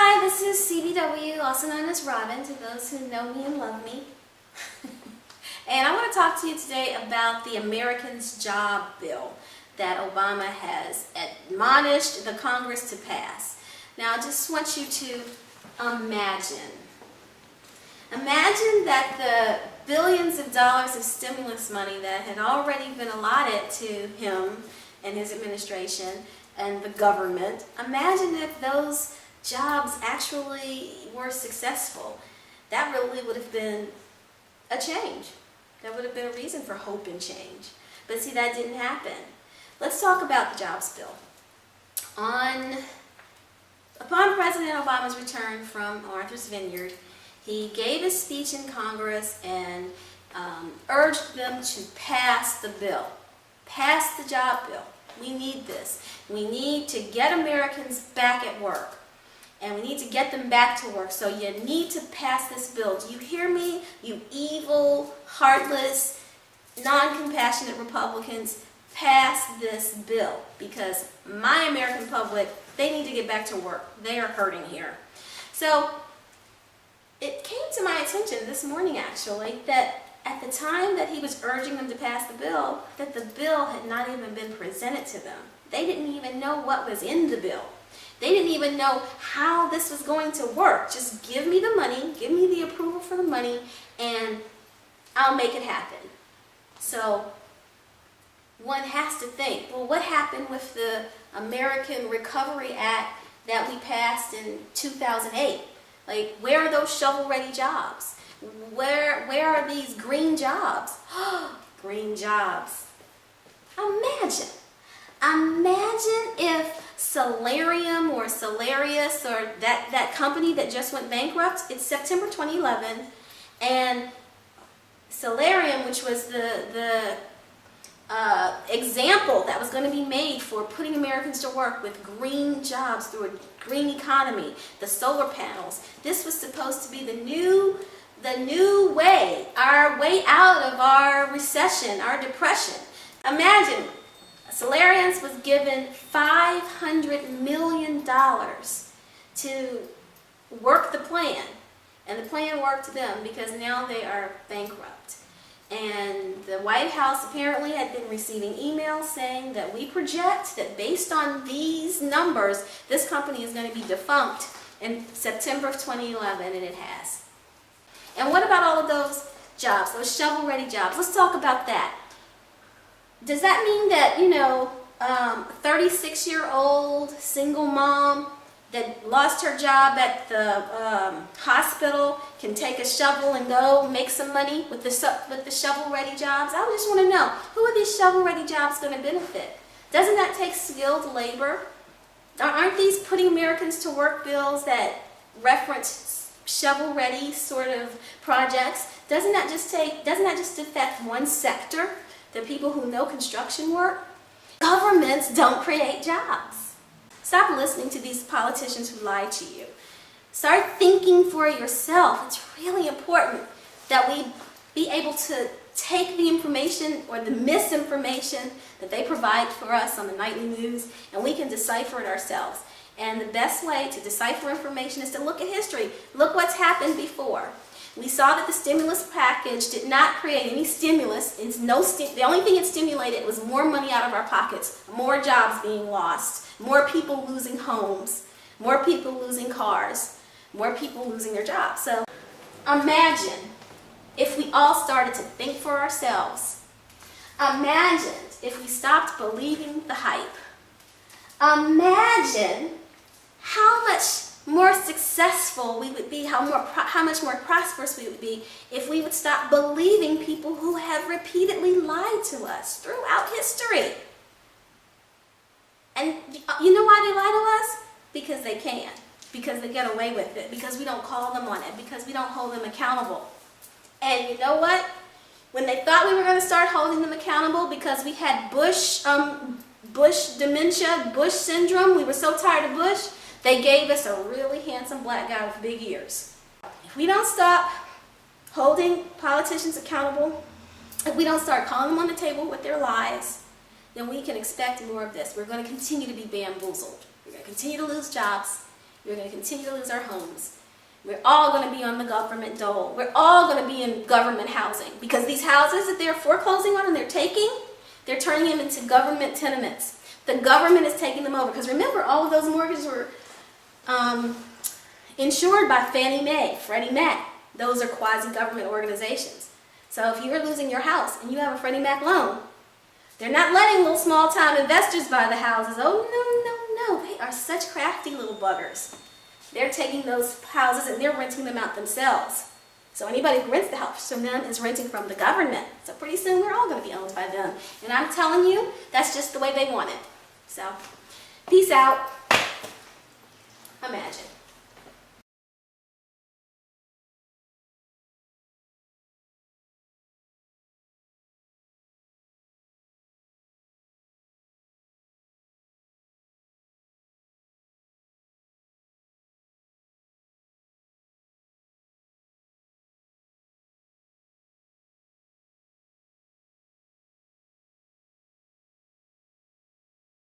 Hi, this is CBW, also known as Robin, to those who know me and love me. And I want to talk to you today about the Americans' Job Bill that Obama has admonished the Congress to pass. Now, I just want you to imagine that the billions of dollars of stimulus money that had already been allotted to him and his administration and the government, imagine if those jobs actually were successful. That really would have been a change. That would have been a reason for hope and change. But see, that didn't happen. Let's talk about the jobs bill. Upon President Obama's return from Martha's Vineyard, he gave a speech in Congress and urged them to pass the bill. Pass the job bill. We need this. We need to get Americans back at work. And we need to get them back to work. So you need to pass this bill. Do you hear me? You evil, heartless, non-compassionate Republicans, pass this bill. Because my American public, they need to get back to work. They are hurting here. So it came to my attention this morning, actually, that at the time that he was urging them to pass the bill, that the bill had not even been presented to them. They didn't even know what was in the bill. They didn't even know how this was going to work. Just give me the money, give me the approval for the money, and I'll make it happen. So one has to think, well, what happened with the American Recovery Act that we passed in 2008? Like, where are those shovel-ready jobs? Where are these green jobs? Green jobs. Imagine if Solarium or Solarius or that company that just went bankrupt, it's September 2011, and Solarium, which was the example that was going to be made for putting Americans to work with green jobs through a green economy, the solar panels. This was supposed to be the new way, our way out of our recession, our depression. Imagine, Solarians was given $500 million to work the plan. And the plan worked them because now they are bankrupt. And the White House apparently had been receiving emails saying that we project that based on these numbers, this company is going to be defunct in September of 2011, and it has. And what about all of those jobs, those shovel-ready jobs? Let's talk about that. Does that mean that, 36-year-old single mom that lost her job at the hospital can take a shovel and go make some money with the shovel-ready jobs? I just want to know, who are these shovel-ready jobs going to benefit? Doesn't that take skilled labor? Aren't these putting Americans to work bills that reference shovel-ready sort of projects? Doesn't that just affect one sector? The people who know construction work? Governments don't create jobs. Stop listening to these politicians who lie to you. Start thinking for yourself. It's really important that we be able to take the information or the misinformation that they provide for us on the nightly news, and we can decipher it ourselves. And the best way to decipher information is to look at history. Look what's happened before. We saw that the stimulus package did not create any stimulus. The only thing it stimulated was more money out of our pockets, more jobs being lost, more people losing homes, more people losing cars, more people losing their jobs. So imagine if we all started to think for ourselves. Imagine if we stopped believing the hype. Imagine how much more successful we would be, how much more prosperous we would be if we would stop believing people who have repeatedly lied to us throughout history. And you know why they lie to us? Because they can. Because they get away with it. Because we don't call them on it. Because we don't hold them accountable. And you know what? When they thought we were going to start holding them accountable because we had Bush dementia, Bush syndrome, we were so tired of Bush, they gave us a really handsome black guy with big ears. If we don't stop holding politicians accountable, if we don't start calling them on the table with their lies, then we can expect more of this. We're going to continue to be bamboozled. We're going to continue to lose jobs. We're going to continue to lose our homes. We're all going to be on the government dole. We're all going to be in government housing because these houses that they're foreclosing on and they're turning them into government tenements. The government is taking them over because remember, all of those mortgages were insured by Fannie Mae, Freddie Mac. Those are quasi-government organizations. So if you're losing your house and you have a Freddie Mac loan, they're not letting little small-time investors buy the houses. Oh, no. They are such crafty little buggers. They're taking those houses and they're renting them out themselves. So anybody who rents the house from them is renting from the government. So pretty soon we're all going to be owned by them. And I'm telling you, that's just the way they want it. So, peace out. Imagine.